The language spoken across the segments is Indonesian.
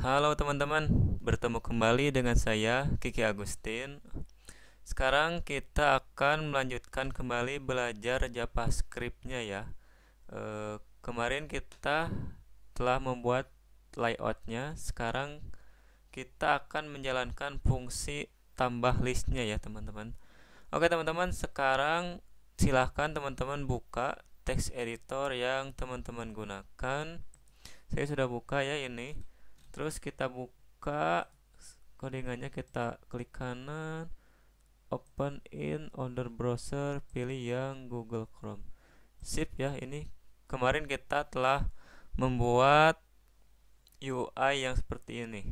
Halo teman-teman, bertemu kembali dengan saya Kiki Agustin. Sekarang kita akan melanjutkan kembali belajar JavaScript-nya ya. Kemarin kita telah membuat layout-nya. Sekarang kita akan menjalankan fungsi tambah list-nya ya teman-teman. Oke teman-teman, sekarang silahkan teman-teman buka text editor yang teman-teman gunakan. Saya sudah buka ya ini. Terus kita buka codingannya, kita klik kanan, open in other browser, pilih yang Google Chrome. Sip ya, ini kemarin kita telah membuat UI yang seperti ini.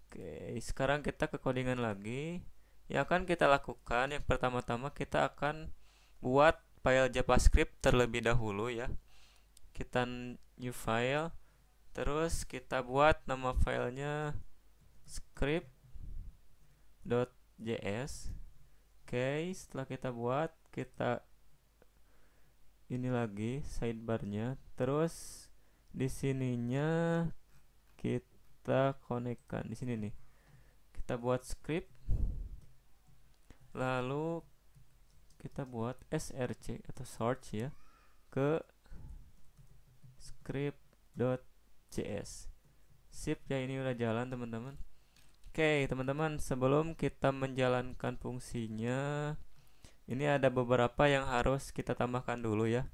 Oke, sekarang kita ke codingan lagi. Yang akan kita lakukan, yang pertama-tama kita akan buat file JavaScript terlebih dahulu ya. Kita new file. Terus kita buat nama filenya script.js. Oke, setelah kita buat, kita ini lagi sidebarnya. Terus di sininya kita konekkan di sini nih. Kita buat script. Lalu kita buat src atau search ya ke script.js. Sip ya, ini udah jalan teman-teman. Oke teman-teman, sebelum kita menjalankan fungsinya, ini ada beberapa yang harus kita tambahkan dulu ya.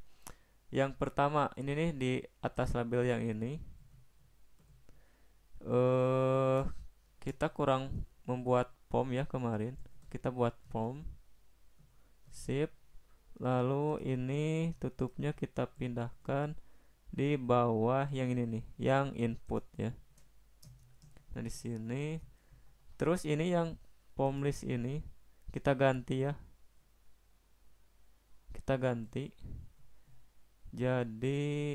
Yang pertama ini nih, di atas label yang ini kita kurang membuat form ya kemarin. Kita buat form. Sip. Lalu ini tutupnya kita pindahkan di bawah yang ini nih, yang input ya. Nah di sini. Terus ini yang form list ini kita ganti ya. Kita ganti jadi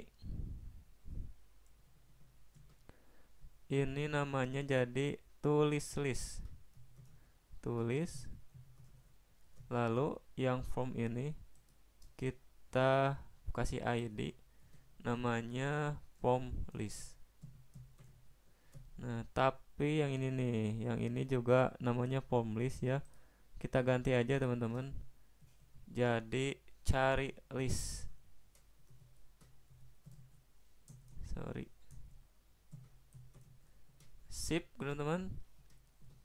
ini namanya jadi tulis list. Tulis. Lalu yang form ini kita kasih ID, namanya form list. Nah, tapi yang ini nih, yang ini juga namanya form list ya. Kita ganti aja teman-teman. Jadi cari list. Sorry. Sip, teman-teman.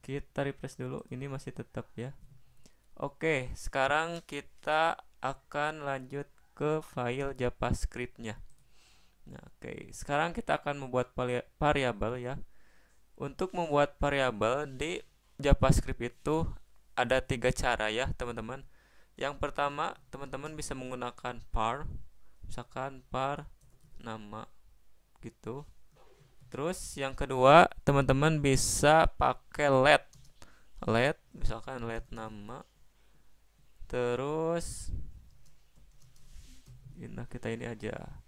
Kita refresh dulu. Ini masih tetap ya. Oke, sekarang kita akan lanjut ke file JavaScript-nya. Nah, oke. Sekarang kita akan membuat variabel ya. Untuk membuat variabel di JavaScript itu ada 3 cara ya, teman-teman. Yang pertama, teman-teman bisa menggunakan var, misalkan var nama gitu. Terus yang kedua, teman-teman bisa pakai let. Let, misalkan let nama. Terus nah kita ini aja.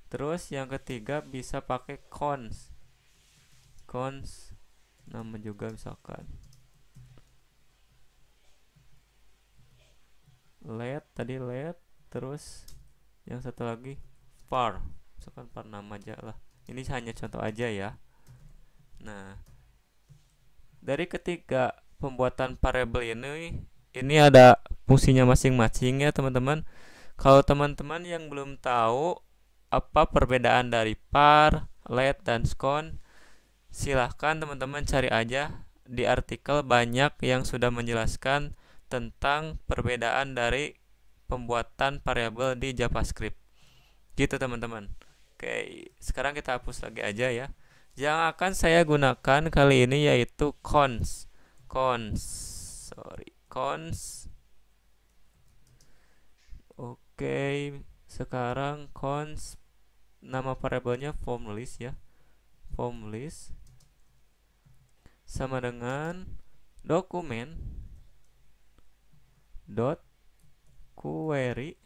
Terus yang ketiga bisa pakai cons. Cons nama juga misalkan. Let tadi let, terus yang satu lagi var. Misalkan var nama aja lah. Ini hanya contoh aja ya. Nah, dari ketiga pembuatan variabel ini ada fungsinya masing-masing ya teman-teman. Kalau teman-teman yang belum tahu apa perbedaan dari var, let, dan cons, silahkan teman-teman cari aja di artikel, banyak yang sudah menjelaskan tentang perbedaan dari pembuatan variabel di JavaScript. Gitu teman-teman. Oke, sekarang kita hapus lagi aja ya. Yang akan saya gunakan kali ini yaitu cons. Cons. Oke, sekarang cons nama variabelnya form list ya. Form list sama dengan dokumen dot query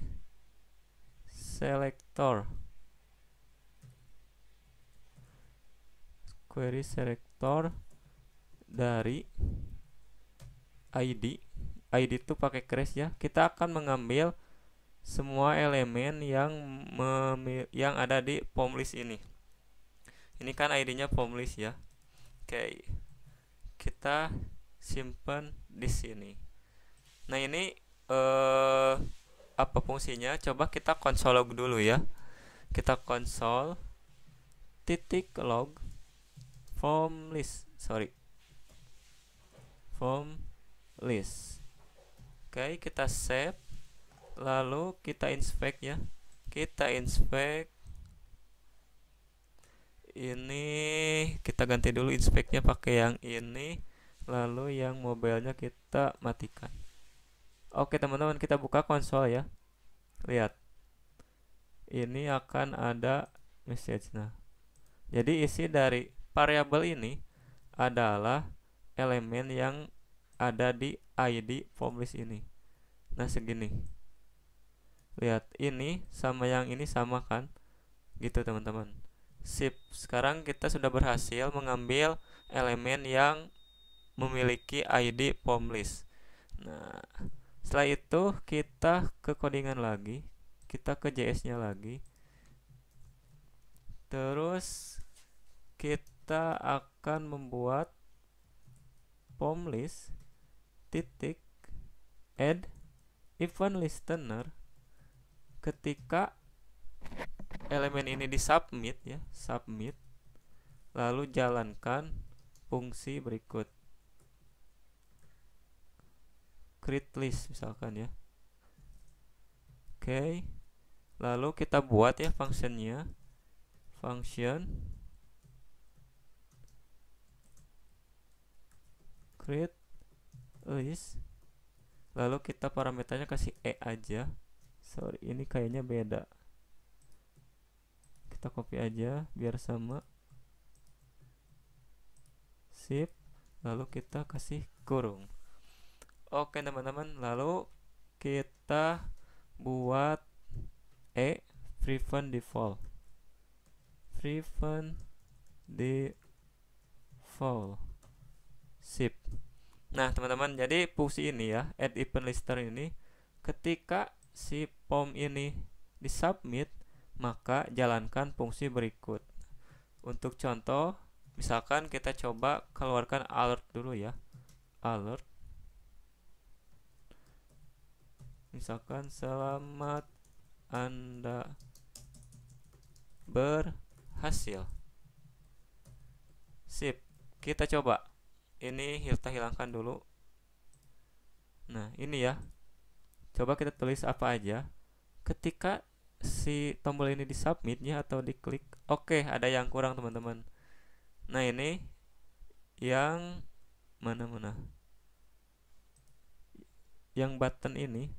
selector. Query selector dari ID. ID itu pakai crash ya. Kita akan mengambil semua elemen yang ada di form list ini. Ini kan ID-nya form list ya. Oke, kita simpan di sini. Nah, ini apa fungsinya? Coba kita console log dulu ya. Kita console titik log form list, form list. Oke, kita save, lalu kita inspect ya. Kita inspect ini, kita ganti dulu inspectnya pakai yang ini, lalu yang mobilenya kita matikan. Oke teman-teman, kita buka konsol ya. Lihat, ini akan ada message. Nah, jadi isi dari variabel ini adalah elemen yang ada di ID form list ini. Nah, segini. Lihat, ini sama yang ini sama kan? Gitu teman-teman. Sip, sekarang kita sudah berhasil mengambil elemen yang memiliki ID form list. Nah, setelah itu kita ke codingan lagi, kita ke JS-nya lagi. Terus kita akan membuat form list titik add event listener ketika elemen ini disubmit ya, submit, lalu jalankan fungsi berikut, create list misalkan ya. Oke, lalu kita buat ya functionnya, function create list, lalu kita parameternya kasih aja. Sorry, ini kayaknya beda. Kita copy aja biar sama. Sip, lalu kita kasih kurung. Oke teman-teman, lalu kita buat prevent default, sip. Nah teman-teman, jadi fungsi ini ya, add event listener ini, ketika si form ini disubmit, maka jalankan fungsi berikut. Untuk contoh, misalkan kita coba keluarkan alert dulu ya, alert, misalkan selamat Anda berhasil. Sip, kita coba. Ini kita hilangkan dulu. Nah, ini ya. Coba kita tulis apa aja. Ketika si tombol ini disubmitnya atau diklik, oke, ada yang kurang teman-teman. Nah, ini yang mana? Yang button ini,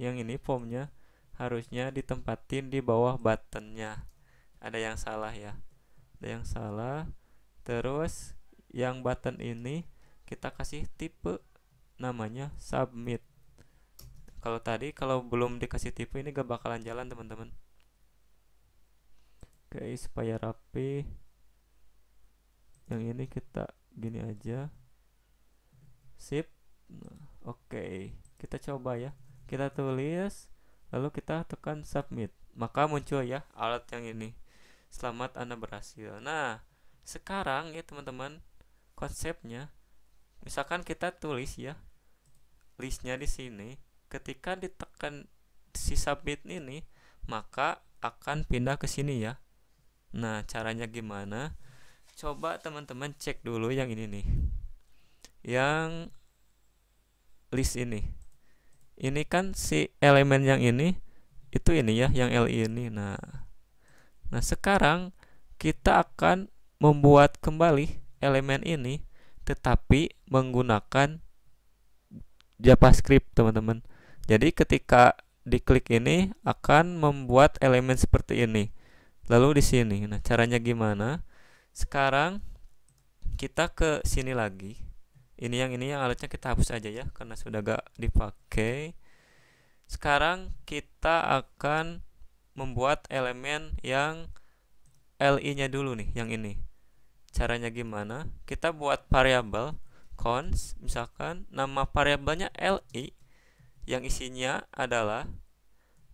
yang ini formnya harusnya ditempatin di bawah buttonnya. Ada yang salah ya. Ada yang salah. Terus yang button ini kita kasih tipe namanya submit. Kalau belum dikasih tipe ini gak bakalan jalan teman-teman. Oke, supaya rapi, yang ini kita gini aja. Sip. Nah, oke, kita coba ya. Kita tulis, lalu kita tekan submit, maka muncul ya alert yang ini, selamat Anda berhasil. Nah, sekarang ya teman-teman, konsepnya, misalkan kita tulis ya listnya di sini, ketika ditekan si submit ini, maka akan pindah ke sini ya. Nah, caranya gimana? Coba teman-teman cek dulu yang ini nih, yang list ini. Ini kan si elemen yang ini, itu ini ya, yang LI ini. Nah, sekarang kita akan membuat kembali elemen ini, tetapi menggunakan JavaScript teman-teman. Jadi ketika diklik ini akan membuat elemen seperti ini. Lalu di sini, nah caranya gimana? Sekarang kita ke sini lagi. Ini yang alatnya kita hapus aja ya, karena sudah gak dipakai. Sekarang kita akan membuat elemen yang LI-nya dulu nih, yang ini. Caranya gimana? Kita buat variabel cons, misalkan nama variabelnya LI, yang isinya adalah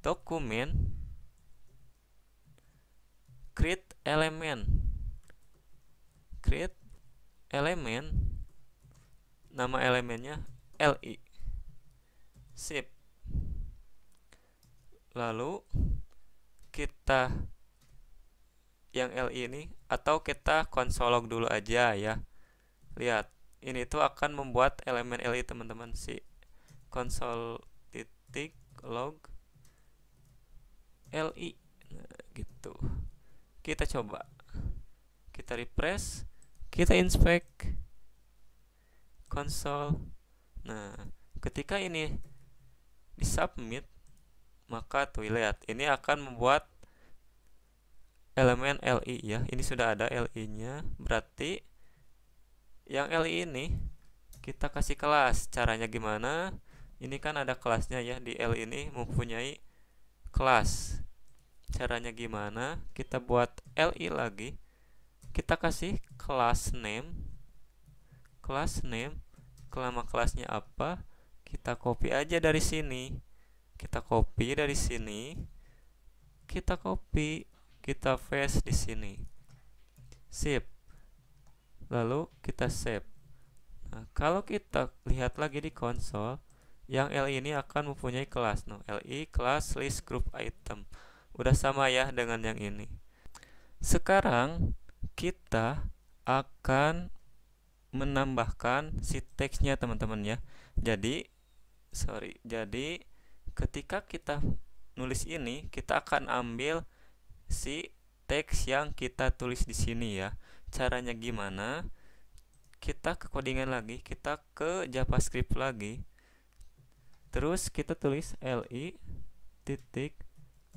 dokumen create element. create elemen, nama elemennya li. Sip. Lalu kita yang li ini, atau kita konsolog dulu aja ya. Lihat, ini tuh akan membuat elemen li teman-teman, si konsol titik log li. Nah, gitu. Kita coba, kita refresh, kita inspect konsol. Nah, ketika ini disubmit, maka tuh lihat, ini akan membuat elemen li ya. Ini sudah ada li nya, berarti yang li ini kita kasih kelas. Caranya gimana? Ini kan ada kelasnya ya, di li ini mempunyai kelas. Caranya gimana? Kita buat li lagi, kita kasih class name. Class name, nama kelasnya apa? Kita copy aja dari sini. Kita copy dari sini. Kita copy, kita paste di sini. Sip. Lalu kita save. Nah, kalau kita lihat lagi di konsol, yang li ini akan mempunyai kelas. No, li class list group item. Udah sama ya dengan yang ini. Sekarang kita akan menambahkan si teksnya teman-teman ya. Jadi ketika kita nulis ini, kita akan ambil si teks yang kita tulis di sini ya. Caranya gimana? Kita ke codingan lagi, kita ke JavaScript lagi. Terus kita tulis li titik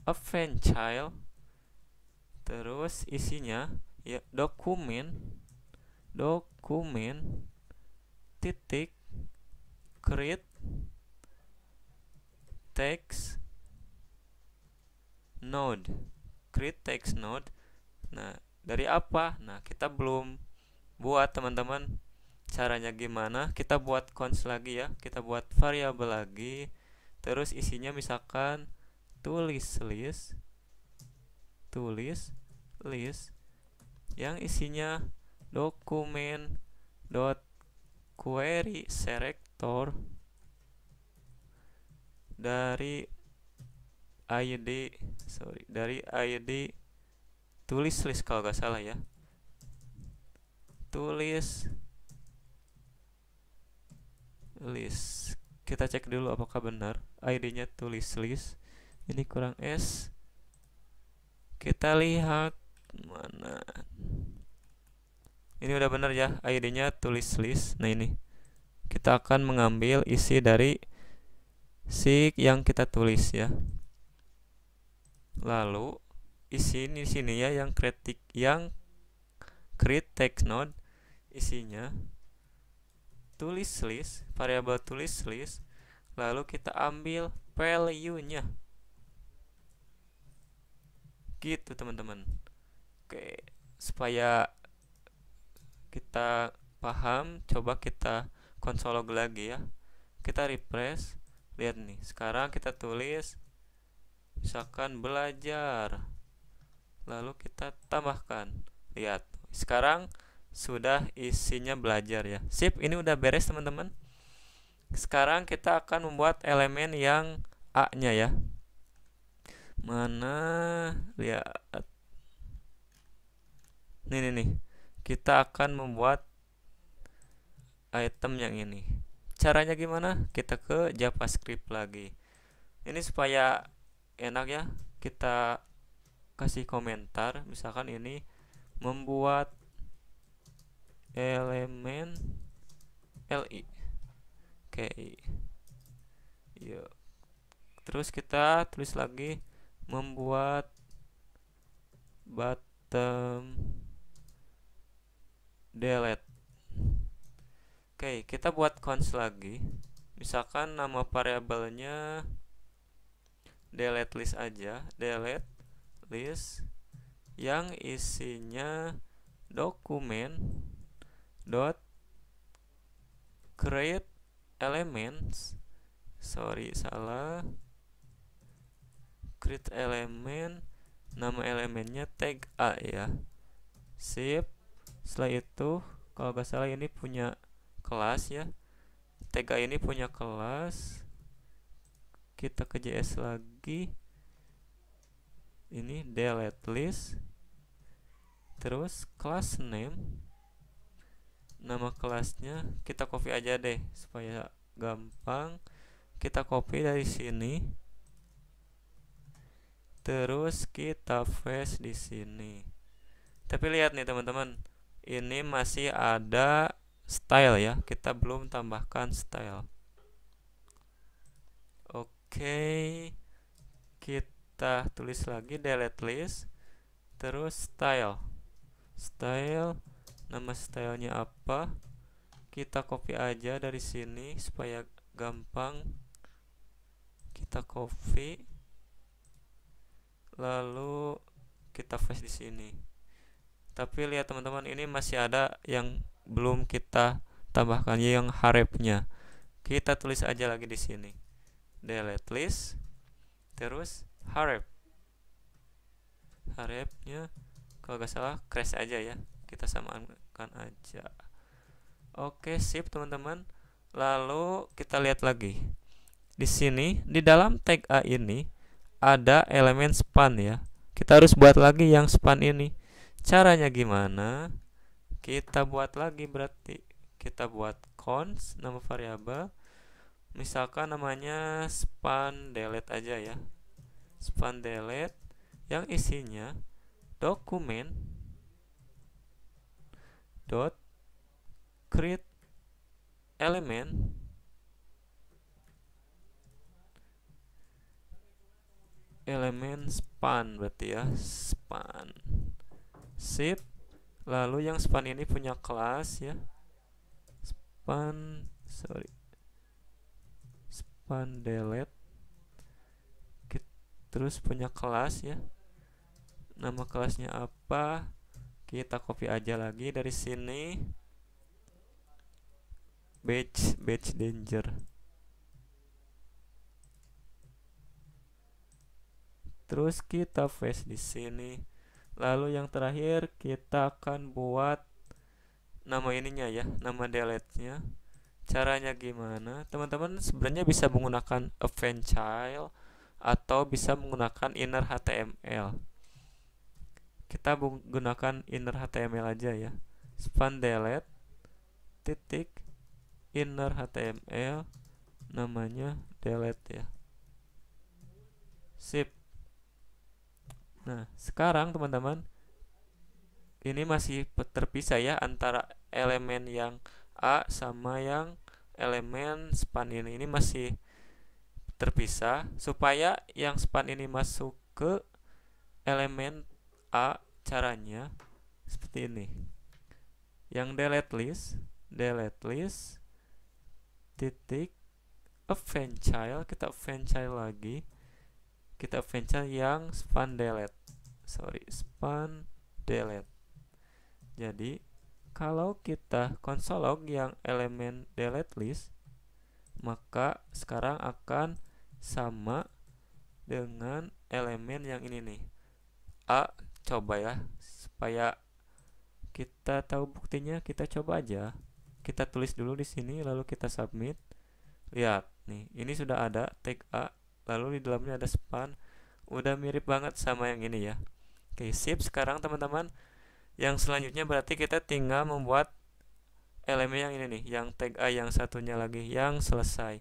event child. Terus isinya ya dokumen titik create text node. Nah, dari apa? Nah, kita belum buat teman-teman. Caranya gimana? Kita buat cons lagi ya. Kita buat variabel lagi. Terus isinya misalkan tulis list yang isinya dokumen dot query selector dari id tulis list, kalau nggak salah ya, tulis list. Kita cek dulu apakah benar id-nya tulis list. Ini kurang s. Kita lihat mana. Ini udah benar ya, id-nya tulis list. Nah, ini kita akan mengambil isi dari si yang kita tulis ya. Lalu isi ini di sini ya, yang create text node, isinya tulis list, variabel tulis list. Lalu kita ambil value-nya. Gitu teman-teman. Oke, supaya kita paham, coba kita konsolog lagi ya. Kita refresh. Lihat nih, sekarang kita tulis misalkan belajar, lalu kita tambahkan. Lihat, sekarang sudah isinya belajar ya. Sip, ini udah beres teman-teman. Sekarang kita akan membuat elemen yang a nya ya. Mana? Lihat, nih, kita akan membuat item yang ini. Caranya gimana? Kita ke JavaScript lagi. Ini supaya enak ya, kita kasih komentar. Misalkan ini membuat elemen li. Oke. Yuk. Terus kita tulis lagi membuat bottom delete. Oke, kita buat cons lagi. Misalkan nama variabelnya delete list aja, delete list yang isinya dokumen dot create elements. Create element, nama elemennya tag a ya. Sip. Setelah itu kalau nggak salah ini punya kelas ya, tag A ini punya kelas. Kita ke JS lagi, ini delete list, terus class name, nama kelasnya kita copy aja deh supaya gampang. Kita copy dari sini, terus kita paste di sini. Tapi lihat nih teman-teman, ini masih ada style ya, kita belum tambahkan style. Oke, kita tulis lagi delete list, terus style. Nama stylenya apa? Kita copy aja dari sini supaya gampang. Kita copy, lalu kita paste di sini. Tapi lihat teman-teman, ini masih ada yang belum kita tambahkan, yang href-nya. Kita tulis aja lagi di sini. Delete list, terus href. Href-nya kalau nggak salah crash aja ya. Kita samakan aja. Oke, sip teman-teman. Lalu kita lihat lagi. Di sini di dalam tag A ini ada elemen span ya. Kita harus buat lagi yang span ini. Caranya gimana? Kita buat lagi, berarti kita buat const nama variabel. Misalkan namanya span delete aja ya. Span delete yang isinya dokumen dot create elemen span, berarti ya span. Sip. Lalu yang span ini punya kelas ya, span delete, terus punya kelas ya. Nama kelasnya apa? Kita copy aja lagi dari sini, batch danger. Terus kita paste di sini. Lalu yang terakhir kita akan buat nama ininya ya, nama delete-nya. Caranya gimana? Teman-teman sebenarnya bisa menggunakan event child atau bisa menggunakan inner HTML. Kita menggunakan inner HTML aja ya. Span delete titik inner HTML, namanya delete ya. Sip. Nah, sekarang teman-teman, ini masih terpisah ya antara elemen yang A sama yang elemen span ini. Ini masih terpisah. Supaya yang span ini masuk ke elemen A, caranya seperti ini. Yang delete list titik event child, kita event child lagi, kita event child yang span delete. Span delete. Jadi kalau kita console log yang elemen delete list, maka sekarang akan sama dengan elemen yang ini nih, A. Coba ya, supaya kita tahu buktinya, kita coba aja. Kita tulis dulu di sini, lalu kita submit. Lihat nih, ini sudah ada tag A, lalu di dalamnya ada span. Udah mirip banget sama yang ini ya. Oke, sip. Sekarang teman-teman, yang selanjutnya berarti kita tinggal membuat elemen yang ini nih, yang tag A yang satunya lagi, yang selesai.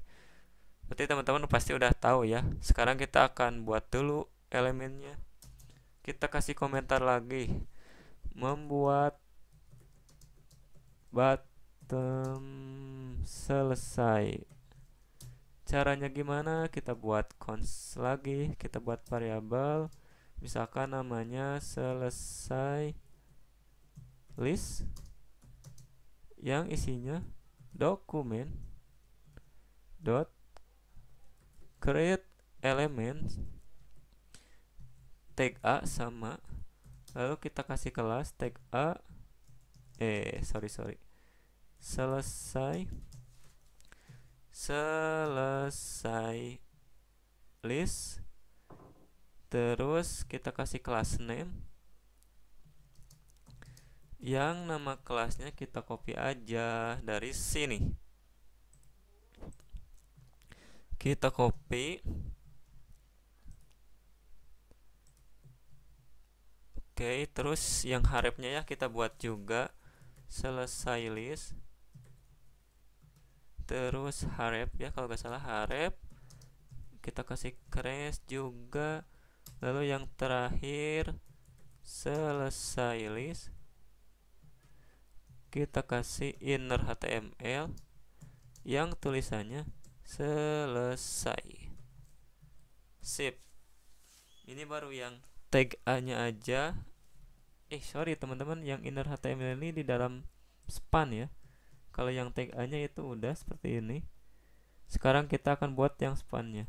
Berarti teman-teman pasti udah tahu ya. Sekarang kita akan buat dulu elemennya. Kita kasih komentar lagi, membuat bottom selesai. Caranya gimana? Kita buat const lagi, kita buat variabel, misalkan namanya selesai list, yang isinya dokumen dot create element tag A sama, lalu kita kasih kelas tag A selesai list, terus kita kasih kelas name yang nama kelasnya kita copy aja dari sini. Kita copy. Oke, terus yang harapnya ya kita buat juga selesai list. Terus harap ya, kalau nggak salah harap. Kita kasih crash juga. Lalu yang terakhir selesai list. Kita kasih inner HTML yang tulisannya selesai. Sip. Ini baru yang tag A-nya aja. Sorry teman-teman, yang inner HTML ini di dalam span ya. Kalau yang tag A-nya itu udah seperti ini. Sekarang kita akan buat yang span-nya.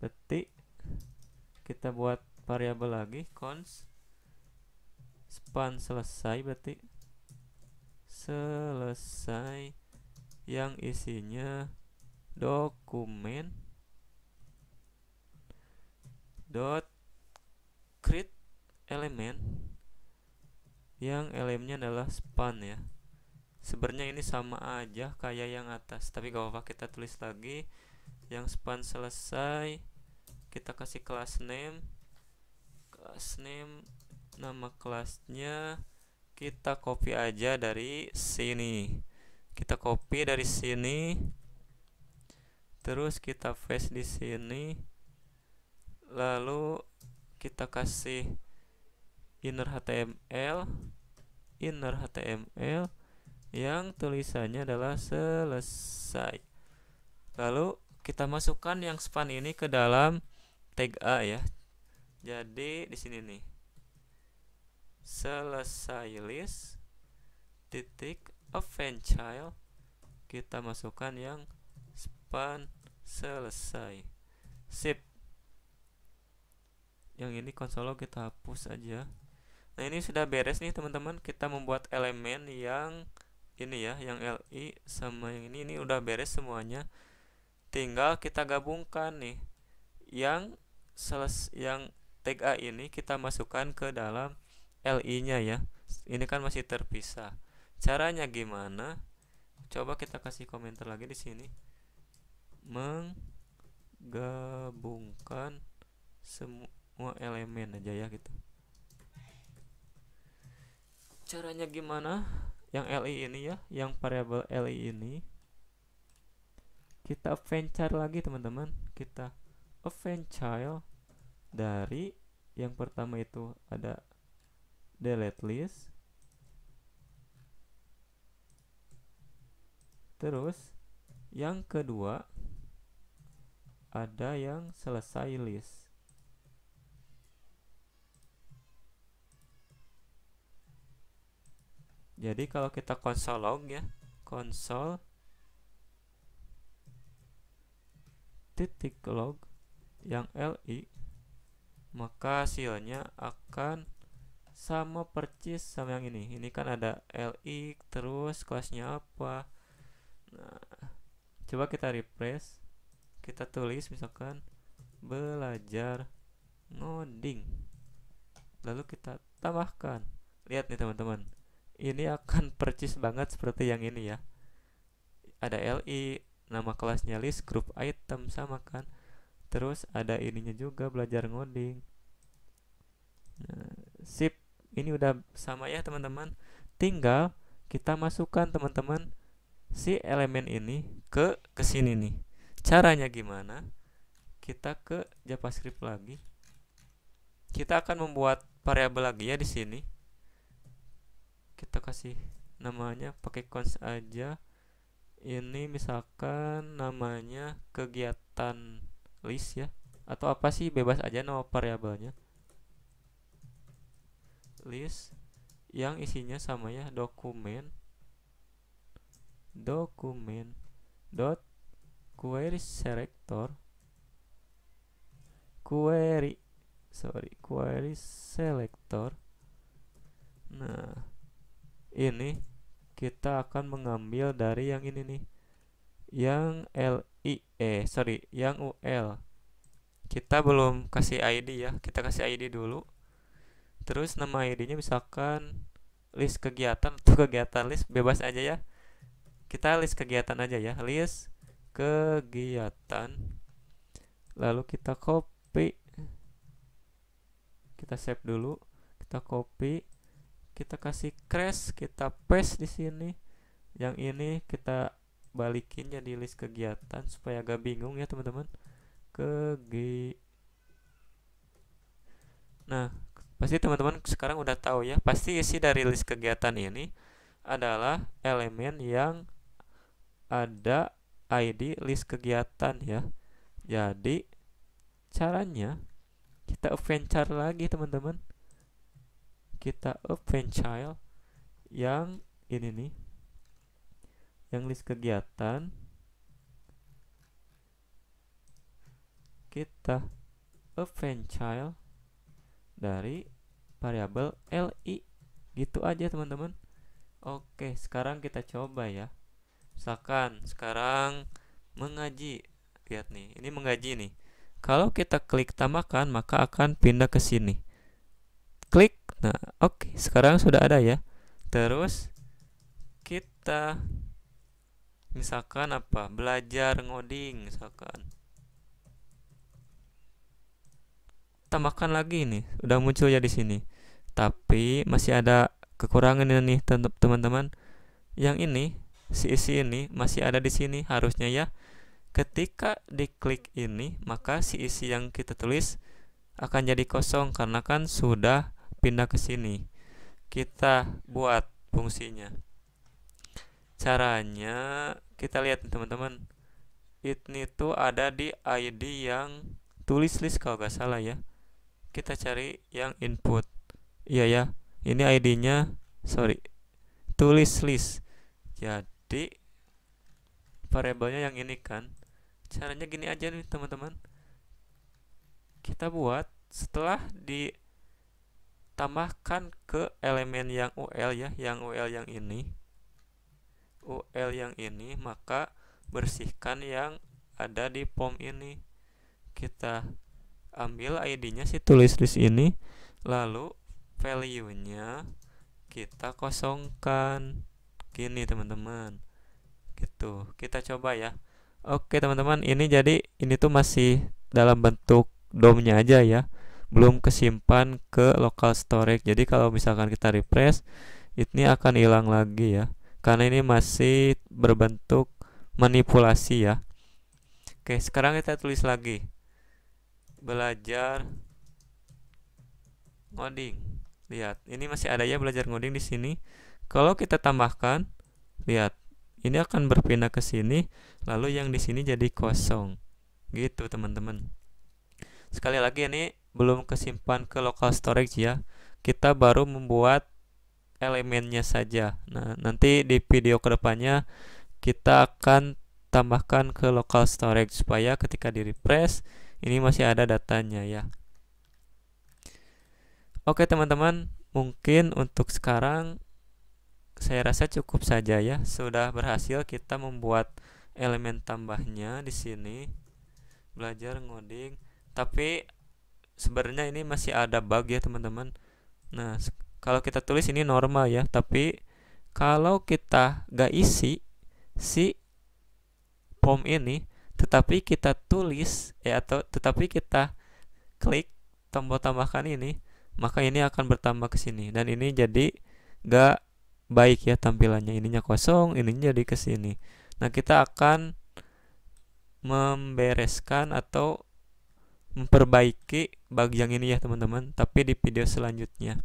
Berarti kita buat variabel lagi, const span selesai, berarti selesai yang isinya dokumen dot create element yang elemennya adalah span ya. Sebenarnya ini sama aja kayak yang atas, tapi gak apa-apa, kita tulis lagi yang span selesai. Kita kasih class name, nama kelasnya kita copy aja dari sini. Kita copy dari sini, terus kita paste di sini, lalu kita kasih inner HTML yang tulisannya adalah selesai. Lalu kita masukkan yang span ini ke dalam tag A ya. Jadi di sini nih, selesai list titik event child, kita masukkan yang span selesai. Sip. Yang ini konsol kita hapus aja. Nah, ini sudah beres nih teman-teman. Kita membuat elemen yang ini ya, yang LI sama yang ini udah beres semuanya. Tinggal kita gabungkan nih. Yang tag A ini kita masukkan ke dalam LI-nya ya. Ini kan masih terpisah. Caranya gimana? Coba kita kasih komentar lagi di sini. Menggabungkan semua elemen aja ya gitu. Caranya gimana? Yang LI ini ya, yang variabel LI ini kita append child lagi teman-teman. Kita append child dari yang pertama itu ada delete list, terus yang kedua ada yang selesai list. Jadi kalau kita console log ya, console titik log yang LI, maka hasilnya akan sama persis sama yang ini. Ini kan ada LI, terus kelasnya apa. Nah, coba kita refresh, kita tulis misalkan belajar ngoding, lalu kita tambahkan. Lihat nih teman-teman, ini akan persis banget seperti yang ini ya. Ada LI, nama kelasnya list, group item sama kan. Terus ada ininya juga, belajar ngoding. Nah, sip, ini udah sama ya teman-teman. Tinggal kita masukkan teman-teman si elemen ini ke sini nih. Caranya gimana? Kita ke JavaScript lagi. Kita akan membuat variabel lagi ya di sini. Kita kasih namanya pakai const aja. Ini misalkan namanya kegiatan list ya, atau apa sih, bebas aja nama variabelnya. List yang isinya sama ya, dokumen dot query selector, query selector. Nah, ini kita akan mengambil dari yang ini nih, yang yang UL. Kita belum kasih ID ya, kita kasih ID dulu. Terus nama ID-nya misalkan list kegiatan atau kegiatan list, bebas aja ya. Kita list kegiatan aja ya, list kegiatan. Lalu kita copy, kita save dulu, kita copy, kita kasih crash, kita paste di sini. Yang ini kita balikin jadi list kegiatan supaya agak bingung ya teman-teman. Nah, pasti teman-teman sekarang udah tahu ya, pasti isi dari list kegiatan ini adalah elemen yang ada ID list kegiatan ya. Jadi caranya kita append char lagi teman-teman. Kita append child yang ini nih, yang list kegiatan. Kita append child dari variabel li, gitu aja teman-teman. Oke, sekarang kita coba ya. Misalkan sekarang mengaji, lihat nih, ini mengaji nih. Kalau kita klik tambahkan, maka akan pindah ke sini. Klik, nah oke, sekarang sudah ada ya. Terus kita misalkan apa, belajar ngoding misalkan, tambahkan lagi nih, udah muncul ya di sini. Tapi masih ada kekurangan nih teman-teman. Yang ini, si isi ini masih ada di sini harusnya ya. Ketika diklik ini, maka si isi yang kita tulis akan jadi kosong karena kan sudah pindah ke sini. Kita buat fungsinya. Caranya kita lihat teman-teman. Ini tuh ada di ID yang tulis list kalau nggak salah ya. Kita cari yang input. Iya ya, ini ID-nya, tulis list. Jadi variabelnya yang ini kan. Caranya gini aja nih teman-teman. Kita buat setelah ditambahkan ke elemen yang UL ya, yang UL yang ini. UL yang ini, maka bersihkan yang ada di form ini. Kita ambil ID-nya si tulis list ini, lalu value-nya kita kosongkan. Gini teman-teman. Gitu. Kita coba ya. Oke teman-teman, ini jadi ini tuh masih dalam bentuk DOM-nya aja ya, belum kesimpan ke local storage. Jadi kalau misalkan kita refresh, ini akan hilang lagi ya, karena ini masih berbentuk manipulasi ya. Oke, sekarang kita tulis lagi, belajar ngoding. Lihat, ini masih ada ya belajar ngoding di sini. Kalau kita tambahkan, lihat, ini akan berpindah ke sini, lalu yang di sini jadi kosong. Gitu teman-teman. Sekali lagi, ini belum kesimpan ke local storage ya. Kita baru membuat elemennya saja. Nah, nanti di video kedepannya kita akan tambahkan ke local storage supaya ketika di refresh ini masih ada datanya ya. Oke teman-teman, mungkin untuk sekarang saya rasa cukup saja ya. Sudah berhasil kita membuat elemen tambahnya di sini, belajar ngoding. Tapi sebenarnya ini masih ada bug ya teman-teman. Nah, kalau kita tulis ini normal ya, tapi kalau kita gak isi si form ini, tetapi kita tulis atau tetapi kita klik tombol tambahkan ini, maka ini akan bertambah ke sini, dan ini jadi gak baik ya tampilannya. Ininya kosong, ininya jadi ke sini. Nah, kita akan membereskan atau memperbaiki bug yang ini ya teman-teman, tapi di video selanjutnya.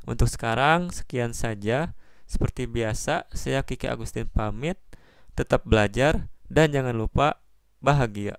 Untuk sekarang sekian saja. Seperti biasa, saya Kiki Agustin pamit. Tetap belajar dan jangan lupa bahagia.